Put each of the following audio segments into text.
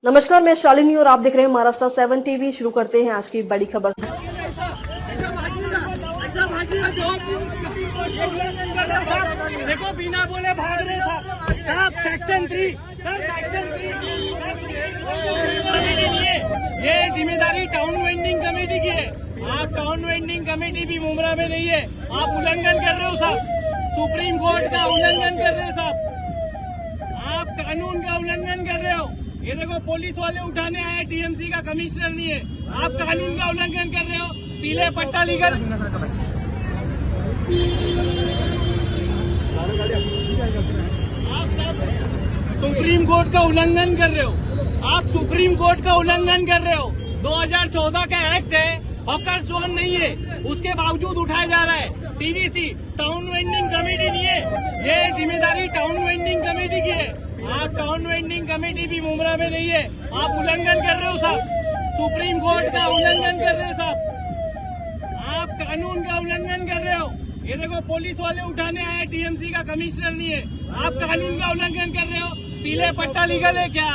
नमस्कार, मैं शालिनी और आप देख रहे हैं महाराष्ट्र 7 टीवी। शुरू करते हैं आज की बड़ी खबर। देखो बिना बोले भाग रहे साहब। सेक्शन 3 सर, सेक्शन 3 ये जिम्मेदारी टाउन वेंडिंग कमेटी की है। आप टाउन वेंडिंग कमेटी भी मुमरा में नहीं है, आप उल्लंघन कर रहे हो साहब। सुप्रीम कोर्ट का उल्लंघन कर रहे हो साहब, आप कानून का उल्लंघन कर रहे हो। ये देखो पुलिस वाले उठाने आए, टीएमसी का कमिश्नर नहीं है, आप कानून का उल्लंघन कर रहे हो। पीले पट्टा लीगल आप सब सुप्रीम कोर्ट का उल्लंघन कर रहे हो। आप सुप्रीम कोर्ट का उल्लंघन कर रहे हो। 2014 का एक्ट है, हॉकर जोन नहीं है, उसके बावजूद उठाया जा रहा है। टीवीसी टाउन वेंडिंग कमेटी नहीं है, ये जिम्मेदारी टाउन वेंडिंग कमेटी की है। आप टाउन वेंडिंग कमेटी भी मुमरा में नहीं है, आप उल्लंघन कर रहे हो साहब। सुप्रीम कोर्ट का उल्लंघन कर रहे हो साहब, आप कानून का उल्लंघन कर रहे हो। ये देखो पुलिस वाले उठाने आए, टीएमसी का कमिश्नर नहीं है, आप कानून का उल्लंघन कर रहे हो। पीले पट्टा लीगल है क्या?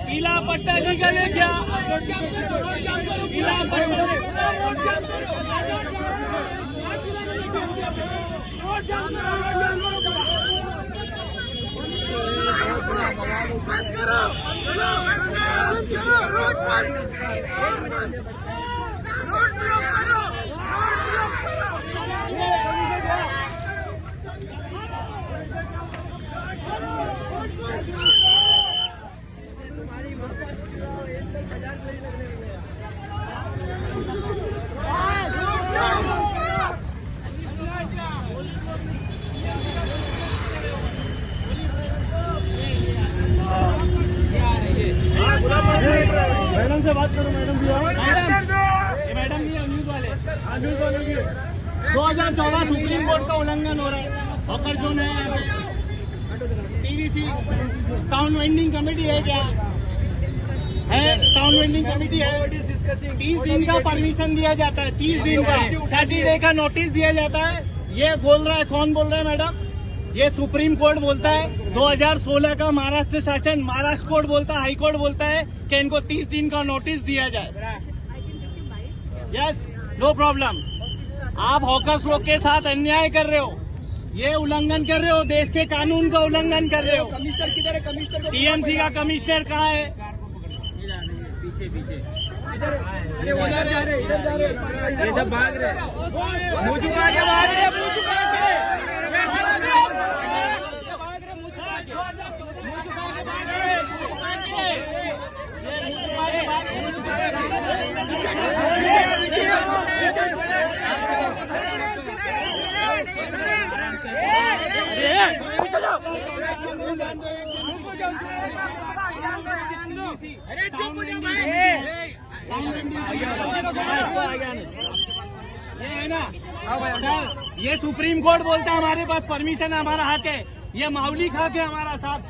पीला पट्टा लीगल है क्या? पीला मैडम से बात करो। मैडम नहीं है, न्यूज वाले। न्यूज वाले की 2014 सुप्रीम कोर्ट का उल्लंघन हो रहा है। हॉकर जोन है, टीवीसी टाउन वेंडिंग कमेटी है क्या? है टाउन वेंडिंग कमेटी है। 30 दिन का परमिशन दिया जाता है, 30 दिन का 30 डे का नोटिस दिया जाता है। ये बोल रहा है, कौन बोल रहा है मैडम? ये सुप्रीम कोर्ट बोलता है। 2016 का महाराष्ट्र शासन, महाराष्ट्र कोर्ट बोलता है, हाई कोर्ट बोलता है कि इनको 30 दिन का नोटिस दिया जाए। Yes, no problem. आप हॉकर्स लोग के साथ अन्याय कर रहे हो, ये उल्लंघन कर रहे हो, देश के कानून का उल्लंघन कर रहे हो। कमिश्नर किधर है? कमिश्नर टीएमसी का कमिश्नर कहाँ है? पीछे पीछे अरे वो इधर जा रहे, इधर जा रहे। ये सब भाग रहे, मुंह झुका के भाग रहे, मुंह झुका के अरे चुप हो जाओ भाई। ये है ना सर, ये सुप्रीम कोर्ट बोलता है हमारे पास परमिशन है, हमारा हक है। ये माउली खा के हमारा साहब,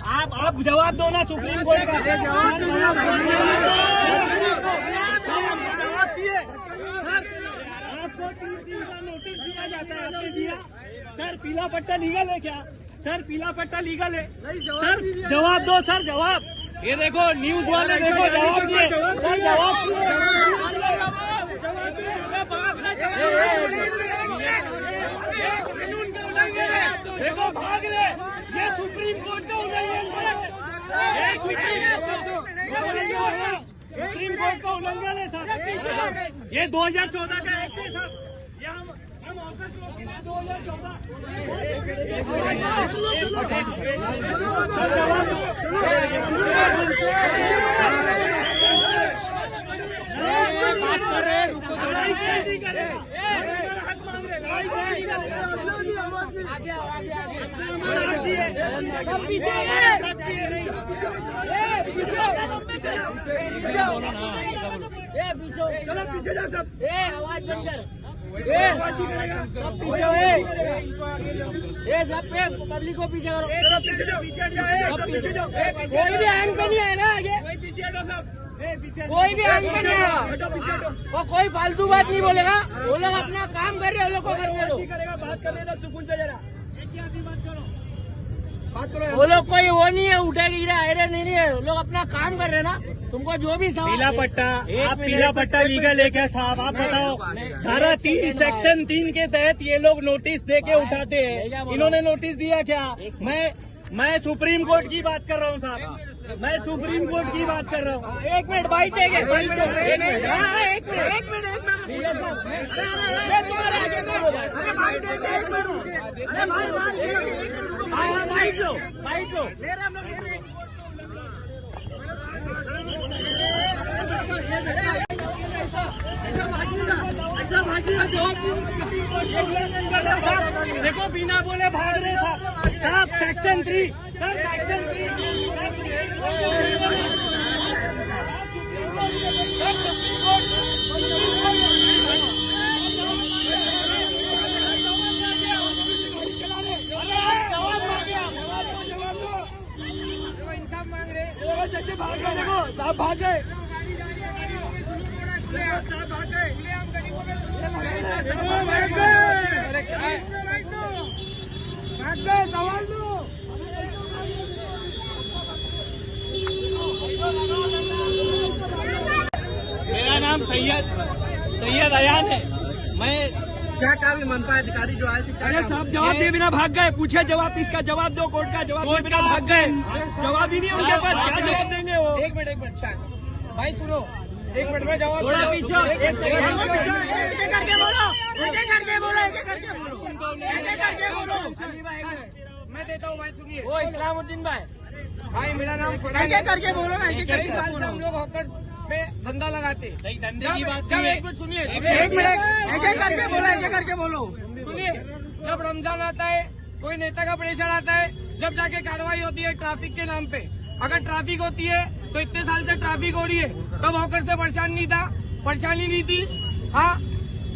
आप जवाब दो ना सुप्रीम कोर्ट का। जवाब चाहिए सर, आपको 30 दिन का नोटिस दिया जाता है, आपने दिया? सर पीला पट्टा लीगल है क्या? सर पीला पट्टा लीगल है? सर जवाब दो सर, जवाब। ये देखो न्यूज वाले, देखो जवाब दिए सर, जवाब कानून का उल्लंघन है। देखो भाग रहे, ये सुप्रीम कोर्ट का उल्लंघन है। ये सुप्रीम कोर्ट का उल्लंघन है सर। ये 2014 का एक्ट है सर। ये हम ऑफिस लोग के लिए 2014 बात कर रहे, रुको, लड़ाई नहीं कर रहे, हक मांग रहे, लड़ाई नहीं कर रहे। आगे आओ, आगे आगे, हमारा हक चाहिए। सब पीछे है, सब पीछे चलो, पीछे जाओ सब। आवाज बंद कर, सब पब्लिक को पीछे करो, पीछे जाओ। कोई भी हैंग पे नहीं है ना आगे, पीछे हटो सब, कोई भी हैंग पे नहीं है। वो कोई फालतू बात नहीं बोलेगा, वो लोग अपना काम कर रहे हैं, वो लोग को करने दो। बात करने दो सुकून से जरा। एक ही आदमी बात करो। वो लोग कोई वो नहीं है, उठे गिरे आयरे नहीं है, वो लोग अपना काम कर रहे हैं ना। तुमको जो भी सवाल पीला पट्टा, एक आप मिनट, पीला पट्टा लीगल है क्या साहब? आप बताओ। धारा 3 सेक्शन 3 के तहत ये लोग नोटिस दे के उठाते हैं। इन्होंने नोटिस दिया क्या? मैं सुप्रीम कोर्ट की बात कर रहा हूँ साहब, मैं सुप्रीम कोर्ट की बात कर रहा हूँ। एक मिनट बाइट देंगे, बाइट लो। देखो बिना बोले भाग रहे साहब। सेक्शन 3 सर, सेक्शन 3 भाग गए। देखो साहब भाग गए, सवाल लो। मेरा नाम सैयद अयान है। मैं क्या काम है मनपा अधिकारी जो आए थे? अरे साहब जवाब दे बिना भाग गए। पूछे जवाब, इसका जवाब दो, कोर्ट का जवाब दे बिना भाग गए। जवाब ही नहीं उनके पास, क्या जवाब देंगे वो? एक मिनट शांत भाई, सुनो, एक मिनट में जवाब थोड़ा दो। पीछे, एक एक मिनट, एक करके बोलो। मैं देता हूँ भाई, सुनिए। वो इस्लामुद्दीन भाई, भाई मेरा नाम एक करके बोलो ना। कई साल से हम लोग हॉकर्स पे धंधा लगाते। धंधे की बात जब नहीं है। एक मिनट सुनिए, एक मिनट, एक करके बोलो। सुनिए, जब रमजान आता है, कोई नेता का प्रेशर आता है, जब जाके कार्रवाई होती है ट्रैफिक के नाम पे। अगर ट्रैफिक होती है तो इतने साल से ट्रैफिक हो रही है, तब हॉकर से परेशानी नहीं थी। हाँ,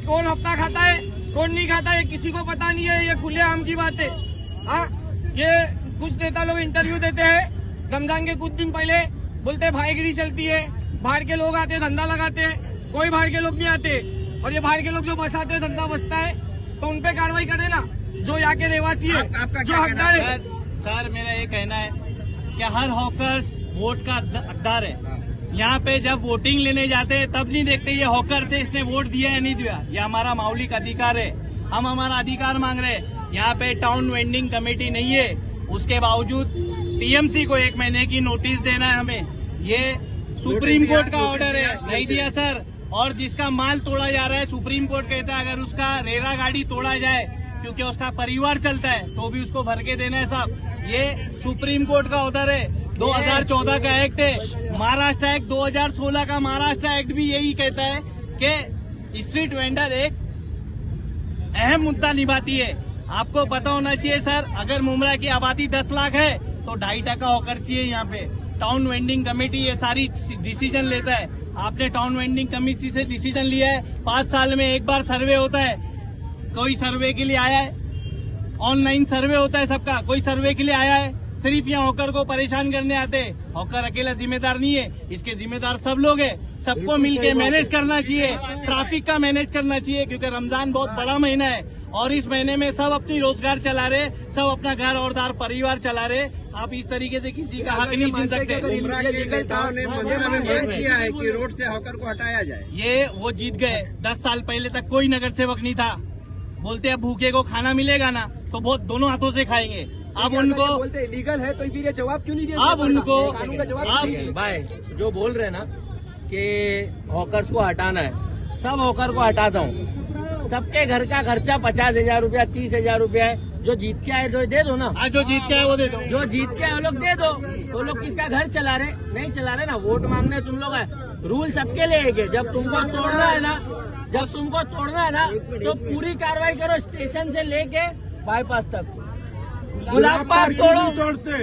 कौन हफ्ता खाता है कौन नहीं खाता है किसी को पता नहीं है, ये खुलेआम की बात है। हाँ, ये कुछ नेता लोग इंटरव्यू देते हैं रमजान के कुछ दिन पहले, बोलते हैं भाईगिरी चलती है, बाहर के लोग आते हैं धंधा लगाते हैं। कोई बाहर के लोग नहीं आते, और ये बाहर के लोग जो बसाते हैं धंधा बसता है, तो उन पे कार्रवाई करे ना, जो यहाँ के रहवासी है, जो हकदार है। सर मेरा ये कहना है कि हर हॉकर्स वोट का हकदार है। यहाँ पे जब वोटिंग लेने जाते हैं तब नहीं देखते ये हॉकर से इसने वोट दिया या नहीं दिया। ये हमारा मौलिक अधिकार है, हम हमारा अधिकार मांग रहे हैं। यहाँ पे टाउन वेंडिंग कमेटी नहीं है, उसके बावजूद टीएमसी को 1 महीने की नोटिस देना है हमें। ये सुप्रीम कोर्ट का ऑर्डर है, नहीं दिया सर। और जिसका माल तोड़ा जा रहा है, सुप्रीम कोर्ट कहता है अगर उसका रेरा गाड़ी तोड़ा जाए क्योंकि उसका परिवार चलता है तो भी उसको भर के देना है साहब। ये सुप्रीम कोर्ट का ऑर्डर है, 2014 का एक्ट है। महाराष्ट्र एक्ट 2016 का महाराष्ट्र एक्ट भी यही कहता है कि स्ट्रीट वेंडर एक अहम मुद्दा निभाती है। आपको पता होना चाहिए सर, अगर मुमरा की आबादी 10 लाख है तो 2.5% होकर चाहिए यहाँ पे। टाउन वेंडिंग कमेटी ये सारी डिसीजन लेता है। आपने टाउन वेंडिंग कमेटी से डिसीजन लिया है, 5 साल में एक बार सर्वे होता है। कोई सर्वे के लिए आया है? ऑनलाइन सर्वे होता है सबका, कोई सर्वे के लिए आया है? सिर्फ यहाँ हॉकर को परेशान करने आते हैं। हॉकर अकेला जिम्मेदार नहीं है, इसके जिम्मेदार सब लोग हैं। सबको मिलके मैनेज करना चाहिए, ट्रैफिक का मैनेज करना चाहिए, क्योंकि रमजान बहुत बड़ा महीना है और इस महीने में सब अपनी रोजगार चला रहे, सब अपना घर और दार परिवार चला रहे। आप इस तरीके से किसी का हक नहीं छीन सकते। उमरा के नेताओं ने मनपा में मांग किया है कि रोड से हॉकर को हटाया जाए। ये वो जीत गए। 10 साल पहले तक कोई नगर सेवक नहीं था। बोलते हैं भूखे को खाना मिलेगा ना तो बहुत दोनों हाथों से खाएंगे। अब उनको बोलते लीगल है तो फिर ये जवाब क्यों नहीं दिया? अब उनको कानून का जवाब अब भाई जो बोल रहे हैं ना कि हॉकर्स को हटाना है, सब हॉकर को हटाता हूँ। सबके घर का खर्चा 50,000 रुपया 30,000 रुपया है। जो जीत के आए जो दे दो ना, आज जो जीत के आए वो दे दो। जो जीत के आए वो लोग दे दो। वो लोग किसका घर चला रहे? नहीं चला रहे ना, वोट मांगने तुम लोग है। रूल सबके लिए है। जब तुमको तोड़ना है ना, तो पूरी कार्रवाई करो, स्टेशन से लेके बाईपास तक। गुलाब पार्क तोड़ो,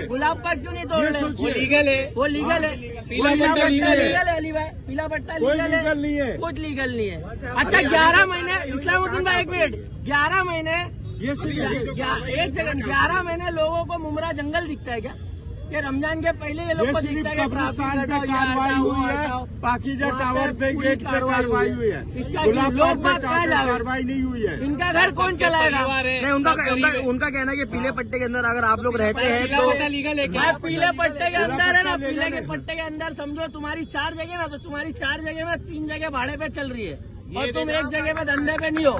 गुलाब पार्क क्यों नहीं तोड़ रहे? वो लीगल है, वो लीगल है। पीला पट्टा लीगल है अली भाई, पीला पट्टा लीगल है, कुछ लीगल नहीं है। अच्छा 11 महीने इस्लामुद्दीन भाई, 1 मिनट, 11 महीने एक सेकंड, 11 महीने लोगों को मुमरा जंगल दिखता है क्या? कि रमजान के पहले ये लोग को दिखता है कि ट्रैफिक हटाओ, ये हटाओ, वो हटाओ। पाकिजा वहाँ टावर पे पूरी गेट पे कार्रवाई हुई है, इसका गुलाब लोग बाग बात पे कहाँ जावे? कार्रवाई नहीं हुई है। इनका घर कौन चलाएगा? नहीं, उनका कहना है कि पीले पट्टे के अंदर अगर आप लोग रहते हैं तो भाई पीले पट्टे के अंदर है ना, पीले के पट्टे के अंदर समझो तुम्हारी 4 जगह ना, तो तुम्हारी 4 जगह में 3 जगह भाड़े पे चल रही है और तुम एक जगह पे धंधे पे नहीं हो।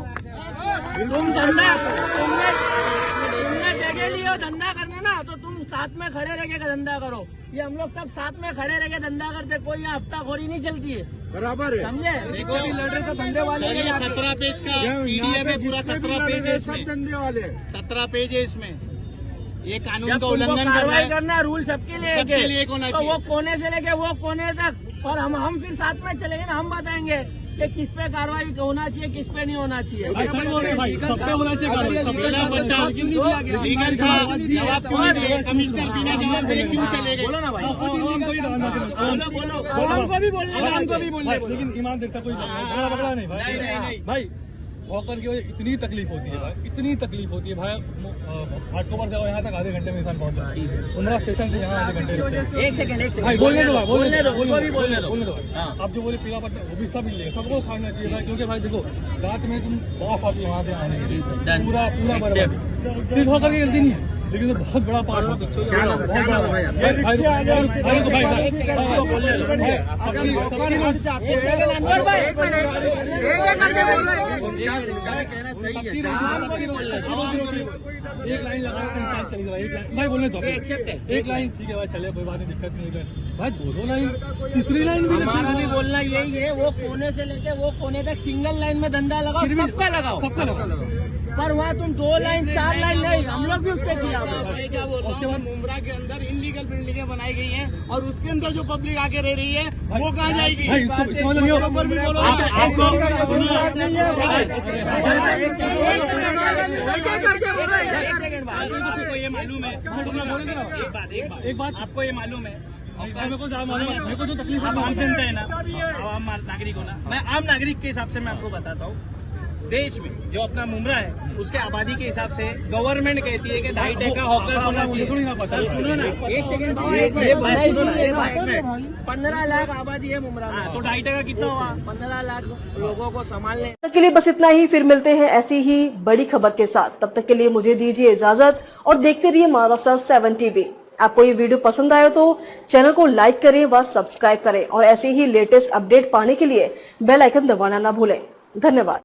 तुम धंधा तुमने जगह ली हो धंधा करने ना, तो तुम साथ में खड़े रह के धंधा करो। ये हम लोग सब साथ में खड़े रह के धंधा करते, कोई यहाँ हफ्ताखोरी नहीं चलती है, बराबर है। समझे? जितने भी लड़ रहे सब धंधे वाले हैं। 17 पेज का पीडीएफ है, पूरा 17 पेज है, सब धंधे वाले 17 पेज है इसमें। ये कानून जब का तुमको उल्लंघन कार्रवाई करना करना रूल सबके लिए सबके है। लिए होना तो चाहिए। वो कोने से लेके वो कोने तक, और हम फिर साथ में चलेंगे ना, हम बताएंगे कि किस पे कार्रवाई होना चाहिए, किस पे नहीं होना चाहिए। सब पे होना चाहिए। लीगल था, जवाब क्यों नहीं दिए? कमिश्नर बिना जवाब दिए क्यों चले गए? बोलो ना भाई, हमको भी बोलने दो। लेकिन ईमानदार कोई पकड़ा नहीं भाई। भाई हॉकर की वजह इतनी तकलीफ होती है भाई, इतनी तकलीफ होती है भाई। घाटकोपर से यहाँ तक आधे घंटे में इंसान पहुंचा है। उमरा स्टेशन से यहाँ आधे घंटे लगते हैं। एक सेकंड भाई बोलने दो भाई, बोलने दो। बोलने दो। आप जो बोले पीला पट्टा वो भी सब मिलेगा, सबको खाना चाहिए भाई। क्योंकि भाई देखो रात में तुम बॉस आती है वहाँ से आने के लिए, पूरा बर्बाद। सिर्फ हॉकर की गलती नहीं है, लेकिन तो बहुत बड़ा पार्ट होता है। क्या नाम है भाई आपका? एक लाइन लगा तो इंसान चल रहा है। एक लाइन भाई बोलने दो, एक्सेप्ट है। एक लाइन ठीक है भाई, चले कोई बात नहीं, दिक्कत नहीं है भाई। 2 लाइन, तीसरी लाइन भी हमारा भी बोलना यही है, वो कोने से लेके वो कोने तक सिंगल लाइन में धंधा लगाओ, सबका लगाओ, पर वहाँ तुम 2 लाइन 4 लाइन नहीं, हम लोग भी उसके खिलाफ हैं। क्या बोल रहा हूँ, मुंब्रा के अंदर इलीगल बिल्डिंगें बनाई गई हैं और उसके अंदर जो पब्लिक आके रह रही है वो कहाँ जाएगी? भाई इसको नहीं हो। ऊपर भी बोलो। आपको ये मालूम है, एक बात आपको ये मालूम है, मेरे को ज्यादा मालूम है, मेरे को जो तकलीफ आप आम जनता है ना, आम नागरिक हो ना। मैं आम नागरिक के हिसाब से मैं आपको बताता हूँ, देश में जो अपना मुमरा है उसके आबादी के हिसाब से गवर्नमेंट कहती है कि 2.5 का हॉकर्स होना चाहिए। सुनो ना, एक सेकंड, 15 लाख आबादी है मुमरा में, तो 2.5 कितना हुआ? 15 लाख लोगों को संभालने। तब तक के लिए बस इतना ही, फिर मिलते हैं ऐसी ही बड़ी खबर के साथ। तब तक के लिए मुझे दीजिए इजाजत और देखते रहिए महाराष्ट्र 7 टीवी। आपको ये वीडियो पसंद आया तो चैनल को लाइक करें व सब्सक्राइब करें और ऐसे ही लेटेस्ट अपडेट पाने के लिए बेल आइकन दबाना ना भूलें। धन्यवाद।